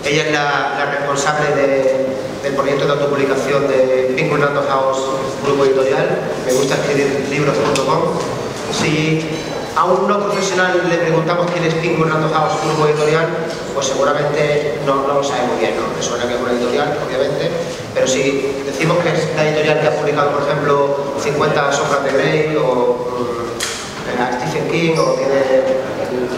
Ella es la responsable del proyecto de autopublicación de Penguin Random House, grupo editorial. Me gusta escribir libros.com. Si a un no profesional le preguntamos quién es Penguin Random House, grupo editorial, pues seguramente no lo sabe muy bien, ¿no? Me suena que es una editorial, obviamente, pero si decimos que es la editorial que ha publicado, por ejemplo, 50 sombras de Grey o a Stephen King, o tiene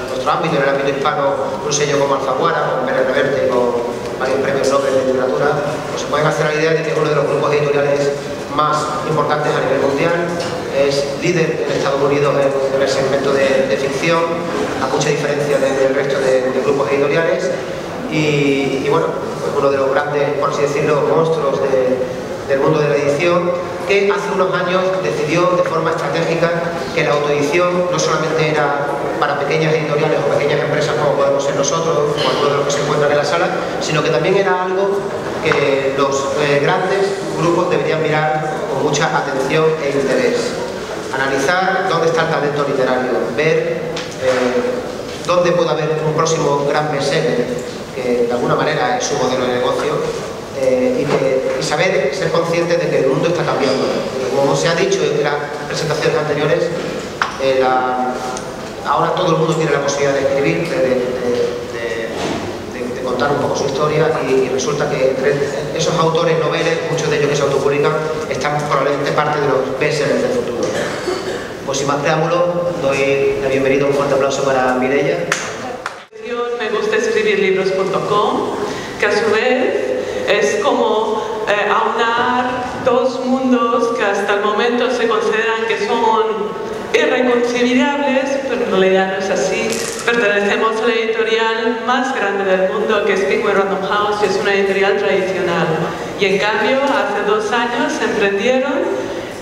nuestro ámbito, en el ámbito hispano, un sello como Alfaguara, con Pérez Reverte, con varios premios Nobel de literatura, pues se pueden hacer la idea de que es uno de los grupos editoriales más importantes a nivel mundial. Es líder en Estados Unidos en el segmento de ficción, a mucha diferencia del resto de grupos editoriales, y bueno, pues uno de los grandes, por así decirlo, monstruos del mundo de la edición, que hace unos años decidió de forma estratégica que la autoedición no solamente era para pequeñas editoriales o pequeñas empresas como podemos ser nosotros, o algunos de los que se encuentran en la sala, sino que también era algo que los grandes grupos deberían mirar con mucha atención e interés. Analizar dónde está el talento literario, ver dónde puede haber un próximo gran bestseller, que de alguna manera es su modelo de negocio, y saber, ser consciente de que el mundo está cambiando. Como se ha dicho en las presentaciones anteriores, ahora todo el mundo tiene la posibilidad de escribir, de contar un poco su historia, y resulta que entre esos autores noveles, muchos de ellos que se autopublican, están probablemente parte de los bestsellers del futuro. Pues sin más preámbulo, doy la bienvenida, un fuerte aplauso para Mireia. Me gusta escribir libros.com, que a su vez es como aunar dos mundos que hasta el momento se consideran que son irreconciliables, pero en realidad no es así. Pertenecemos a la editorial más grande del mundo, que es Penguin Random House, y es una editorial tradicional. Y en cambio, hace 2 años emprendieron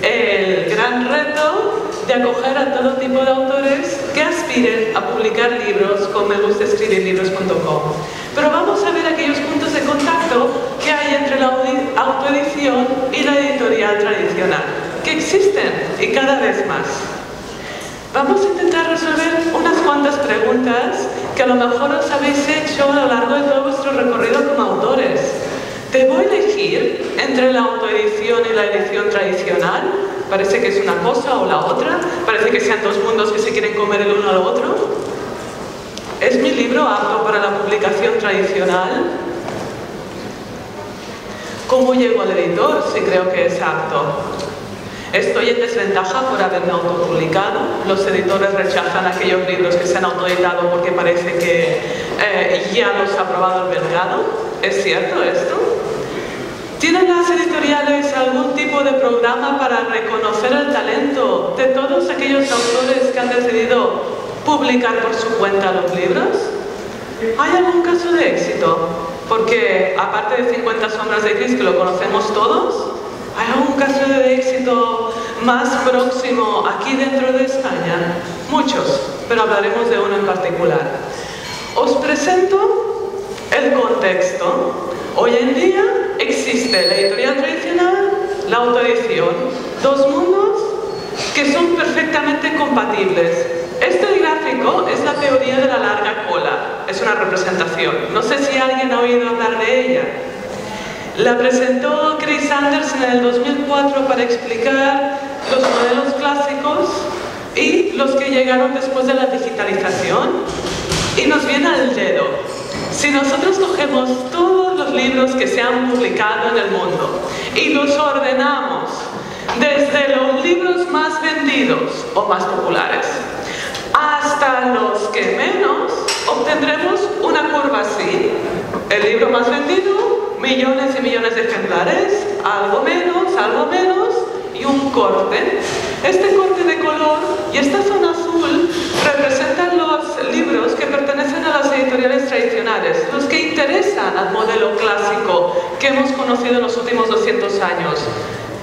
el gran reto de acoger a todo tipo de autores que aspiren a publicar libros con Me Gusta Escribir Libros.com. Pero vamos a ver aquellos puntos de contacto que hay entre la autoedición y la editorial tradicional, que existen y cada vez más. Vamos a intentar resolver unas cuantas preguntas que a lo mejor os habéis hecho a lo largo de todo vuestro recorrido como autores. ¿Debo elegir entre la autoedición y la edición tradicional? Parece que es una cosa o la otra. Parece que sean dos mundos que se quieren comer el uno al otro. ¿Es mi libro apto para la publicación tradicional? ¿Cómo llego al editor si creo que es apto? ¿Estoy en desventaja por haberme autopublicado? ¿Los editores rechazan aquellos libros que se han autoeditado porque parece que ya los ha aprobado el mercado? ¿Es cierto esto? ¿Tienen las editoriales algún tipo de programa para reconocer el talento de todos aquellos autores que han decidido publicar por su cuenta los libros? ¿Hay algún caso de éxito? Porque, aparte de 50 sombras de Grey, que lo conocemos todos, ¿hay algún caso de éxito más próximo aquí dentro de España? Muchos, pero hablaremos de uno en particular. Os presento el contexto. Hoy en día existe la editorial tradicional, la autoedición, dos mundos que son perfectamente compatibles. Este gráfico es la teoría de la larga cola, es una representación. No sé si alguien ha oído hablar de ella. La presentó Chris Anderson en el 2004 para explicar los modelos clásicos y los que llegaron después de la digitalización. Y nos viene al dedo. Si nosotros cogemos todos los libros que se han publicado en el mundo y los ordenamos desde los libros más vendidos o más populares hasta los que menos, obtendremos una curva así. El libro más vendido, millones y millones de ejemplares, algo menos, y un corte. Este corte de color y esta zona azul representan los libros que pertenecen a las editoriales tradicionales, los que interesan al modelo clásico que hemos conocido en los últimos 200 años.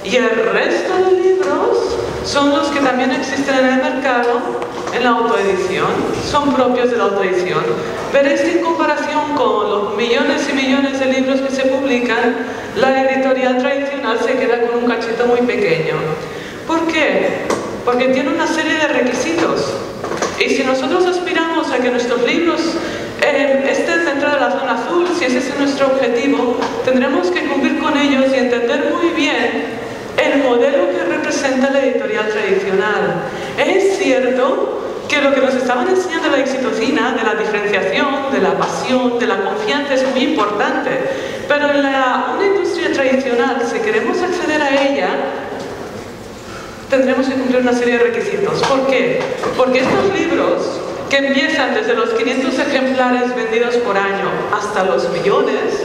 Y el resto de libros son los que también existen en el mercado, en la autoedición, son propios de la autoedición. Veréis que en comparación con los millones y millones de libros que se publican, la editorial tradicional se queda con un cachito muy pequeño. ¿Por qué? Porque tiene una serie de requisitos. Y si nosotros aspiramos a que nuestros libros estén dentro de la zona azul, si ese ese es nuestro objetivo, tendremos que cumplir con ellos y entender muy bien el modelo que representa la editorial tradicional. Es cierto que lo que nos estaban enseñando la oxitocina, de la diferenciación, de la pasión, de la confianza, es muy importante. Pero en una industria tradicional, si queremos acceder a ella, tendremos que cumplir una serie de requisitos. ¿Por qué? Porque estos libros, que empiezan desde los 500 ejemplares vendidos por año hasta los millones,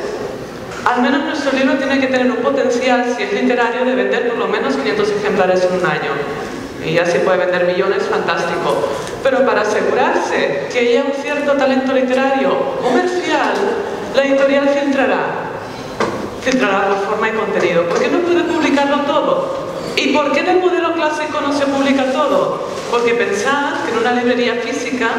al menos nuestro libro tiene que tener un potencial, si es literario, de vender por lo menos 500 ejemplares en un año. Y ya si puede vender millones, fantástico. Pero para asegurarse que haya un cierto talento literario comercial, la editorial filtrará por forma y contenido. ¿Por qué no puede publicarlo todo? ¿Y por qué en el modelo clásico no se publica todo? Porque pensad que en una librería física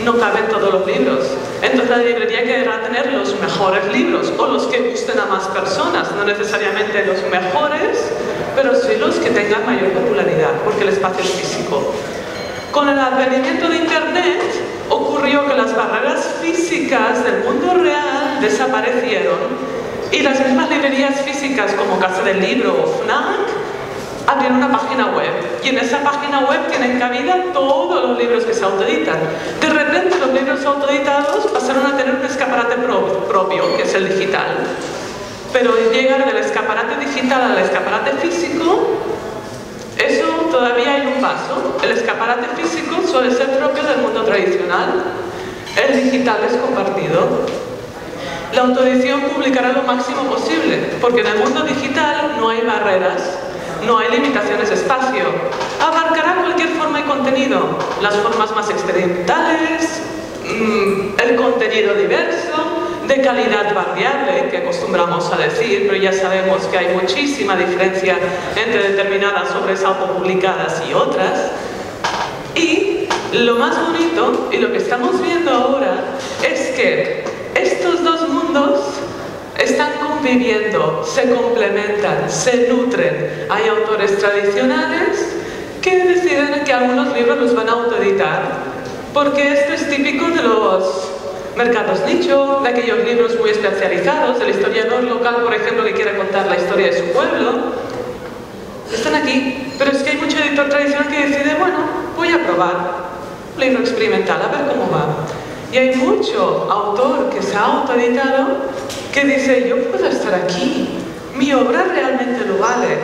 no caben todos los libros. Entonces la librería querrá tener los mejores libros o los que gusten a más personas, no necesariamente los mejores, pero sí los que tengan mayor popularidad, porque el espacio es físico. Con el advenimiento de Internet ocurrió que las barreras físicas del mundo real desaparecieron y las mismas librerías físicas como Casa del Libro o FNAC abrieron una página web y en esa página web tienen cabida todos los libros que se autoeditan. De repente los libros autoeditados pasaron a tener un escaparate propio, que es el digital. Pero llegar del escaparate digital al escaparate físico, eso todavía hay un paso. El escaparate físico suele ser propio del mundo tradicional. El digital es compartido. La autoedición publicará lo máximo posible, porque en el mundo digital no hay barreras. No hay limitaciones de espacio. Abarcará cualquier forma y contenido. Las formas más experimentales, el contenido diverso, de calidad variable, que acostumbramos a decir, pero ya sabemos que hay muchísima diferencia entre determinadas obras autopublicadas y otras. Y lo más bonito, y lo que estamos viendo ahora, es que estos dos mundos están conviviendo, se complementan, se nutren. Hay autores tradicionales que deciden que algunos libros los van a autoeditar, porque esto es típico de los mercados nicho, de aquellos libros muy especializados, del historiador local, por ejemplo, que quiere contar la historia de su pueblo. Están aquí, pero es que hay mucho editor tradicional que decide, bueno, voy a probar un libro experimental, a ver cómo va. Y hay mucho autor que se ha autoeditado que dice, yo puedo estar aquí, mi obra realmente lo vale.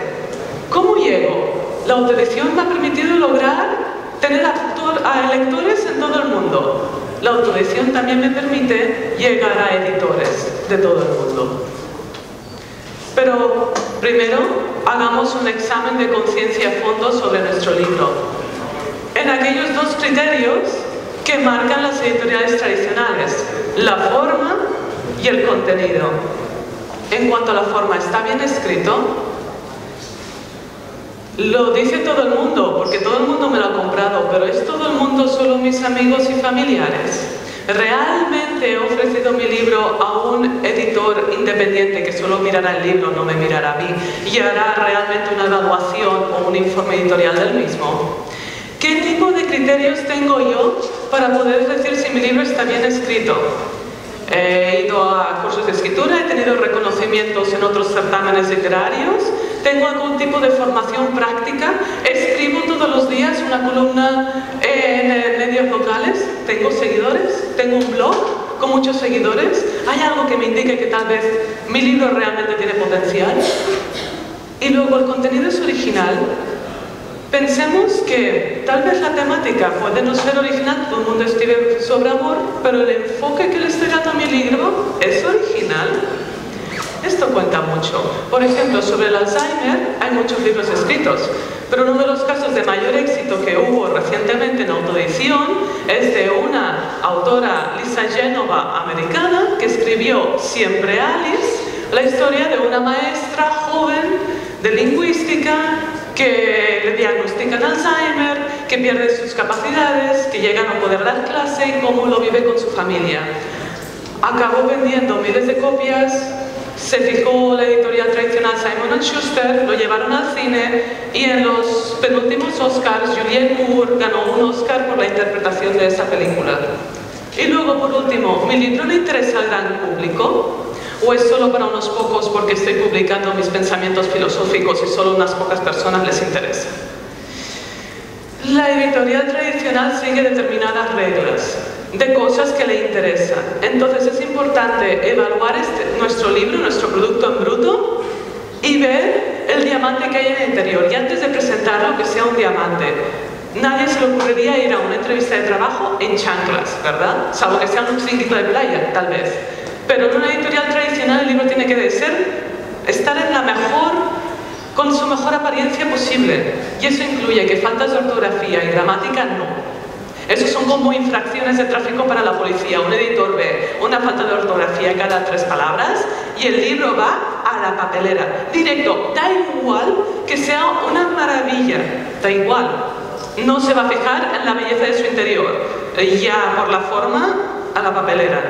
¿Cómo llego? La autoedición me ha permitido lograr tener a lectores en todo el mundo. La autoedición también me permite llegar a editores de todo el mundo. Pero primero, hagamos un examen de conciencia a fondo sobre nuestro libro. En aquellos dos criterios que marcan las editoriales tradicionales, la forma y el contenido. En cuanto a la forma, ¿está bien escrito? Lo dice todo el mundo, porque todo el mundo me lo ha comprado, pero ¿es todo el mundo solo mis amigos y familiares? ¿Realmente he ofrecido mi libro a un editor independiente que solo mirará el libro, no me mirará a mí, y hará realmente una evaluación o un informe editorial del mismo? ¿Qué tipo de criterios tengo yo para poder decir si mi libro está bien escrito? He ido a cursos de escritura, he tenido reconocimientos en otros certámenes literarios, tengo algún tipo de formación práctica, escribo todos los días una columna en medios locales, tengo seguidores, tengo un blog con muchos seguidores, hay algo que me indique que tal vez mi libro realmente tiene potencial. Y luego el contenido es original. Pensemos que tal vez la temática puede no ser original, todo el mundo escribe sobre amor, pero el enfoque que le estoy dando a mi libro es original. Esto cuenta mucho. Por ejemplo, sobre el Alzheimer hay muchos libros escritos, pero uno de los casos de mayor éxito que hubo recientemente en autoedición es de una autora, Lisa Genova, americana, que escribió Siempre Alice, la historia de una maestra joven de lingüística que le diagnostican Alzheimer, que pierde sus capacidades, que llega a no poder dar clase y cómo lo vive con su familia. Acabó vendiendo miles de copias, se fijó la editorial tradicional Simon & Schuster, lo llevaron al cine y en los penúltimos Oscars Julianne Moore ganó un Oscar por la interpretación de esa película. Y luego, por último, ¿mi libro le interesa al gran público? ¿O es solo para unos pocos porque estoy publicando mis pensamientos filosóficos y solo unas pocas personas les interesa? La editorial tradicional sigue determinadas reglas de cosas que le interesan. Entonces es importante evaluar nuestro libro, nuestro producto en bruto y ver el diamante que hay en el interior. Y antes de presentarlo, que sea un diamante. Nadie se le ocurriría ir a una entrevista de trabajo en chanclas, ¿verdad? Salvo que sea un chiringuito de playa, tal vez. Pero en una editorial tradicional el libro tiene que estar en con su mejor apariencia posible. Y eso incluye que faltas de ortografía y gramática no. Esos son como infracciones de tráfico para la policía. Un editor ve una falta de ortografía cada 3 palabras y el libro va a la papelera. Directo, da igual que sea una maravilla, da igual. No se va a fijar en la belleza de su interior, ya por la forma, a la papelera.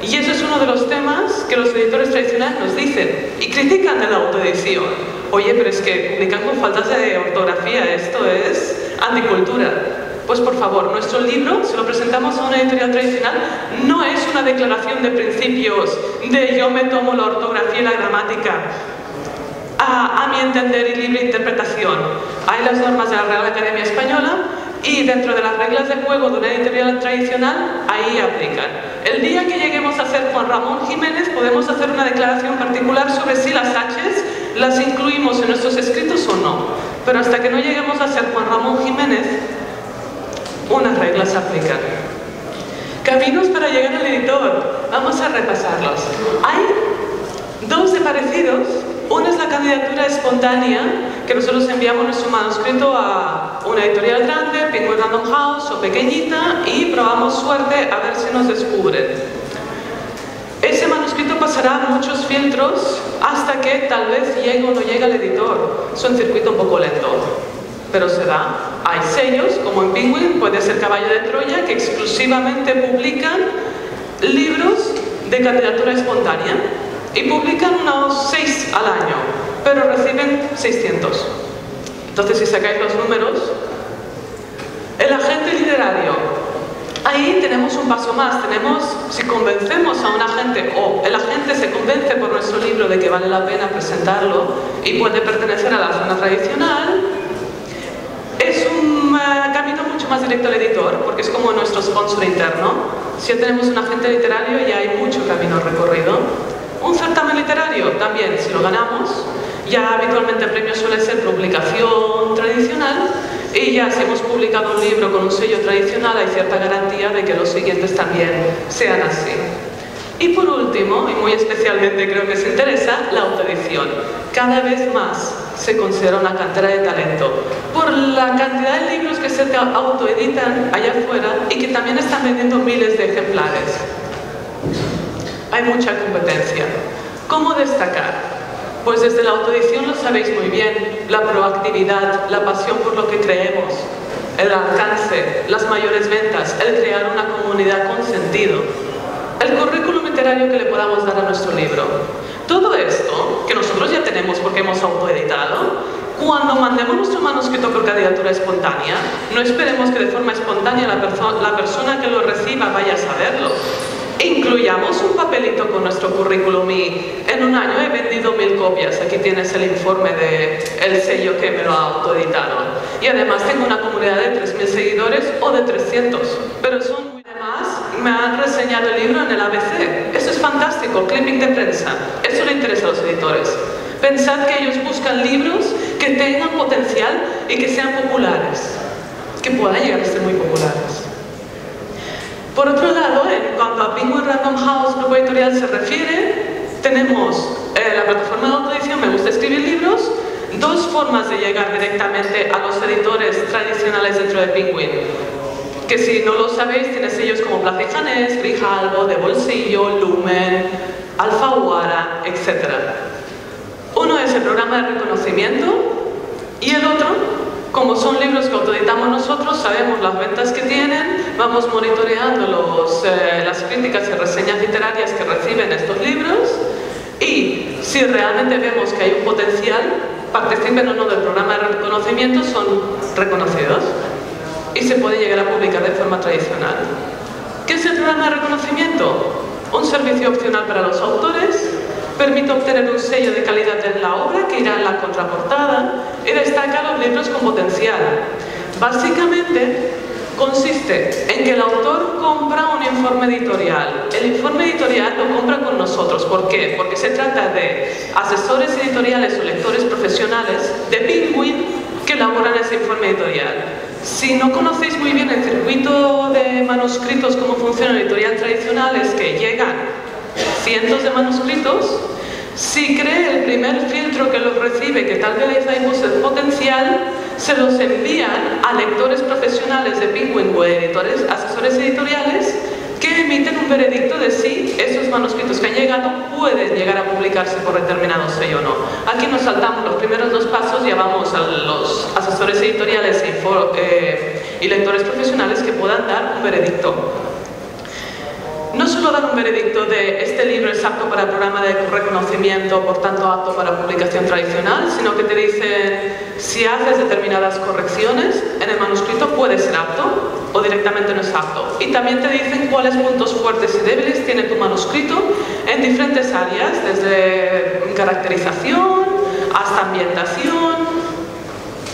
Y eso es uno de los temas que los editores tradicionales nos dicen y critican de la autoedición. Oye, pero es que publican con faltas de ortografía, esto es anticultura. Pues por favor, nuestro libro, si lo presentamos a una editorial tradicional, no es una declaración de principios de yo me tomo la ortografía y la gramática a mi entender y libre interpretación. Hay las normas de la Real Academia Española y dentro de las reglas de juego de una editorial tradicional, ahí aplican. El día que lleguemos a ser Juan Ramón Jiménez, podemos hacer una declaración particular sobre si las H's las incluimos en nuestros escritos o no. Pero hasta que no lleguemos a ser Juan Ramón Jiménez, unas reglas se aplican. Caminos para llegar al editor. Vamos a repasarlos. Hay 2 de parecidos. Una es la candidatura espontánea, que nosotros enviamos nuestro manuscrito a una editorial grande, Penguin Random House o pequeñita, y probamos suerte a ver si nos descubren. Ese manuscrito pasará muchos filtros hasta que tal vez llegue o no llegue al editor. Es un circuito un poco lento, pero se da. Hay sellos, como en Penguin, puede ser Caballo de Troya, que exclusivamente publican libros de candidatura espontánea. Y publican unos 6 al año, pero reciben 600. Entonces, si sacáis los números, el agente literario, ahí tenemos un paso más. Si convencemos a un agente, o el agente se convence por nuestro libro de que vale la pena presentarlo y puede pertenecer a la zona tradicional, es un camino mucho más directo al editor, porque es como nuestro sponsor interno. Si ya tenemos un agente literario, ya hay mucho camino recorrido. Un certamen literario, también, si lo ganamos, ya habitualmente el premio suele ser publicación tradicional y ya si hemos publicado un libro con un sello tradicional hay cierta garantía de que los siguientes también sean así. Y por último, y muy especialmente creo que os interesa, la autoedición. Cada vez más se considera una cantera de talento por la cantidad de libros que se autoeditan allá afuera y que también están vendiendo miles de ejemplares. Hay mucha competencia. ¿Cómo destacar? Pues desde la autoedición lo sabéis muy bien, la proactividad, la pasión por lo que creemos, el alcance, las mayores ventas, el crear una comunidad con sentido, el currículum literario que le podamos dar a nuestro libro. Todo esto, que nosotros ya tenemos porque hemos autoeditado, cuando mandemos nuestro manuscrito por candidatura espontánea, no esperemos que de forma espontánea la persona que lo reciba vaya a saberlo. Incluyamos un papelito con nuestro currículum y en un año he vendido 1000 copias. Aquí tienes el informe del sello que me lo ha autoeditado. Y además tengo una comunidad de 3000 seguidores o de 300. Pero son muy demás. Me han reseñado el libro en el ABC. Eso es fantástico, clipping de prensa. Eso le interesa a los editores. Pensad que ellos buscan libros que tengan potencial y que sean populares. Que puedan llegar a ser muy populares. Por otro lado, en cuanto a Penguin Random House Grupo Editorial se refiere, tenemos la plataforma de autoedición Me Gusta Escribir Libros, 2 formas de llegar directamente a los editores tradicionales dentro de Penguin. Que si no lo sabéis, tiene sellos como Plaza y Janés, Grijalbo, De Bolsillo, Lumen, Alfaguara, etc. Uno es el programa de reconocimiento y el otro, como son libros que autoeditamos nosotros, sabemos las ventas que tienen, vamos monitoreando las críticas y reseñas literarias que reciben estos libros y si realmente vemos que hay un potencial, participen o no del programa de reconocimiento, son reconocidos y se puede llegar a publicar de forma tradicional. ¿Qué es el programa de reconocimiento? Un servicio opcional para los autores tener un sello de calidad en la obra que irá en la contraportada y destaca los libros con potencial. Básicamente consiste en que el autor compra un informe editorial. El informe editorial lo compra con nosotros. ¿Por qué? Porque se trata de asesores editoriales o lectores profesionales de Penguin que elaboran ese informe editorial. Si no conocéis muy bien el circuito de manuscritos, cómo funciona la editorial tradicional, es que llegan cientos de manuscritos. Si cree el primer filtro que los recibe, que tal vez hay potencial, se los envían a lectores profesionales de Penguin o editores, asesores editoriales, que emiten un veredicto de si esos manuscritos que han llegado pueden llegar a publicarse por determinado sello o no. Aquí nos saltamos los primeros dos pasos y ya vamos a los asesores editoriales y lectores profesionales que puedan dar un veredicto. No solo dar un veredicto de este libro es apto para el programa de reconocimiento, por tanto apto para publicación tradicional, sino que te dicen si haces determinadas correcciones en el manuscrito puede ser apto o directamente no es apto. Y también te dicen cuáles puntos fuertes y débiles tiene tu manuscrito en diferentes áreas, desde caracterización hasta ambientación,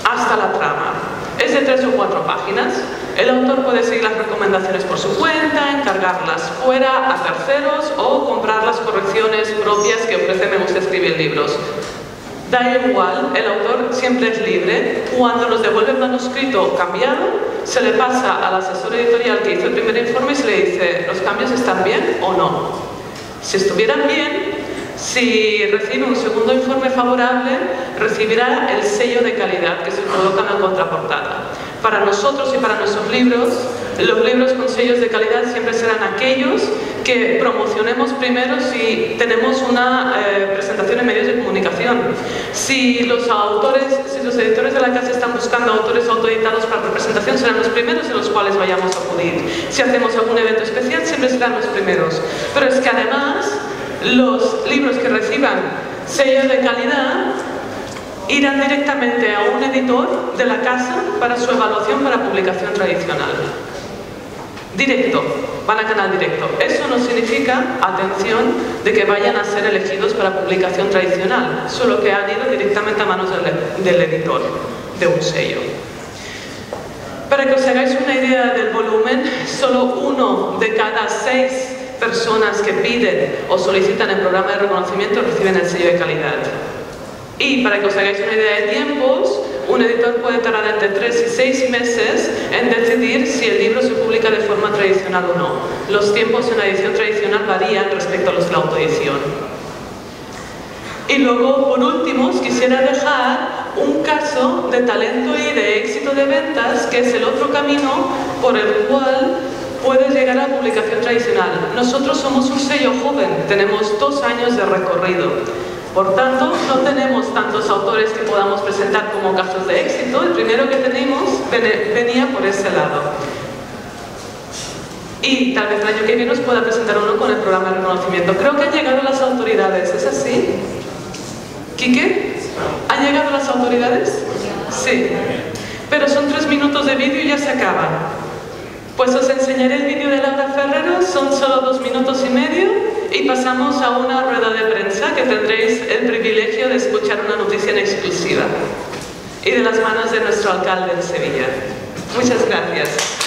hasta la trama. Es de 3 o 4 páginas. El autor puede seguir las recomendaciones por su cuenta, encargarlas fuera a terceros o comprar las correcciones propias que ofrece Me Gusta Escribir Libros. Da igual, el autor siempre es libre. Cuando nos devuelve el manuscrito cambiado, se le pasa al asesor editorial que hizo el primer informe y se le dice ¿los cambios están bien o no? Si estuvieran bien, si recibe un segundo informe favorable, recibirá el sello de calidad que se coloca en la contraportada. Para nosotros y para nuestros libros, los libros con sellos de calidad siempre serán aquellos que promocionemos primero si tenemos una presentación en medios de comunicación. Si los editores de la casa están buscando autores autoeditados para representación, serán los primeros en los cuales vayamos a acudir. Si hacemos algún evento especial, siempre serán los primeros. Pero es que además, los libros que reciban sello de calidad irán directamente a un editor de la casa para su evaluación para publicación tradicional. Directo, van a canal directo. Eso no significa, atención, de que vayan a ser elegidos para publicación tradicional, solo que han ido directamente a manos del editor de un sello. Para que os hagáis una idea del volumen, solo 1 de cada 6 personas que piden o solicitan el programa de reconocimiento reciben el sello de calidad. Y para que os hagáis una idea de tiempos, un editor puede tardar entre 3 y 6 meses en decidir si el libro se publica de forma tradicional o no. Los tiempos en la edición tradicional varían respecto a los de la autoedición. Y luego, por último, os quisiera dejar un caso de talento y de éxito de ventas, que es el otro camino por el cual puedes llegar a la publicación tradicional. Nosotros somos un sello joven, tenemos 2 años de recorrido. Por tanto, no tenemos tantos autores que podamos presentar como casos de éxito. El primero que tenemos venía por ese lado. Y tal vez el año que viene nos pueda presentar uno con el programa de reconocimiento. Creo que han llegado las autoridades, ¿es así? ¿Quique? ¿Han llegado las autoridades? Sí. Pero son 3 minutos de vídeo y ya se acaba. Pues os enseñaré el vídeo de Laura Ferrero, son solo 2 minutos y medio y pasamos a una rueda de prensa que tendréis el privilegio de escuchar una noticia en exclusiva y de las manos de nuestro alcalde en Sevilla. Muchas gracias.